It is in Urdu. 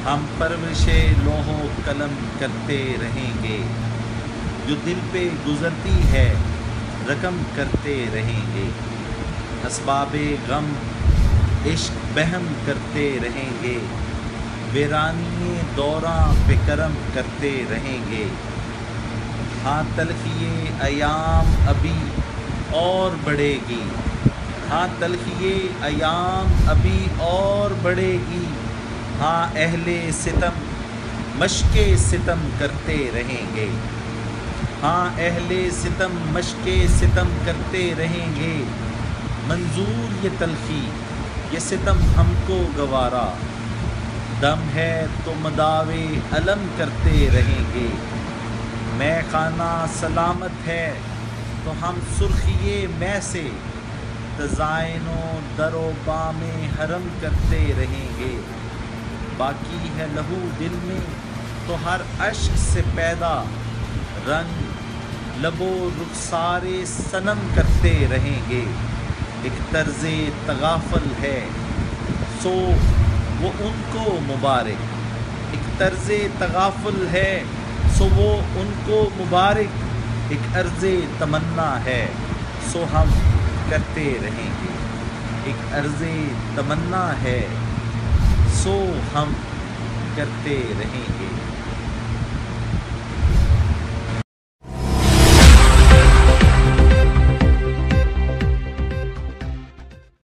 ہم پرورش لوح و قلم کرتے رہیں گے، جو دل پہ گزرتی ہے رقم کرتے رہیں گے، اسباب غم عشق بہم کرتے رہیں گے، ویرانی دوراں پہ کرم کرتے رہیں گے۔ ہاں تلخی ایام ابھی اور بڑھے گی، ہاں تلخی ایام ابھی اور بڑھے گی، ہاں اہل ستم مشق ستم کرتے رہیں گے، ہاں اہل ستم مشق ستم کرتے رہیں گے، منظور یہ تلخی یہ ستم ہم کو گوارا، دم ہے تو مداوے علم کرتے رہیں گے، میں خانہ سلامت ہے تو ہم سرخی میں سے تزائن و در و بام حرم کرتے رہیں گے، باقی ہے لہو دل میں تو ہر اشک سے پیدا رنگ لب و رخسار صنم کرتے رہیں گے، ایک طرز تغافل ہے سو وہ ان کو مبارک، ایک طرز تغافل ہے سو وہ ان کو مبارک، ایک عرض تمنا ہے سو ہم کرتے رہیں گے، ایک عرض تمنا ہے سو ہم کرتے رہیں گے۔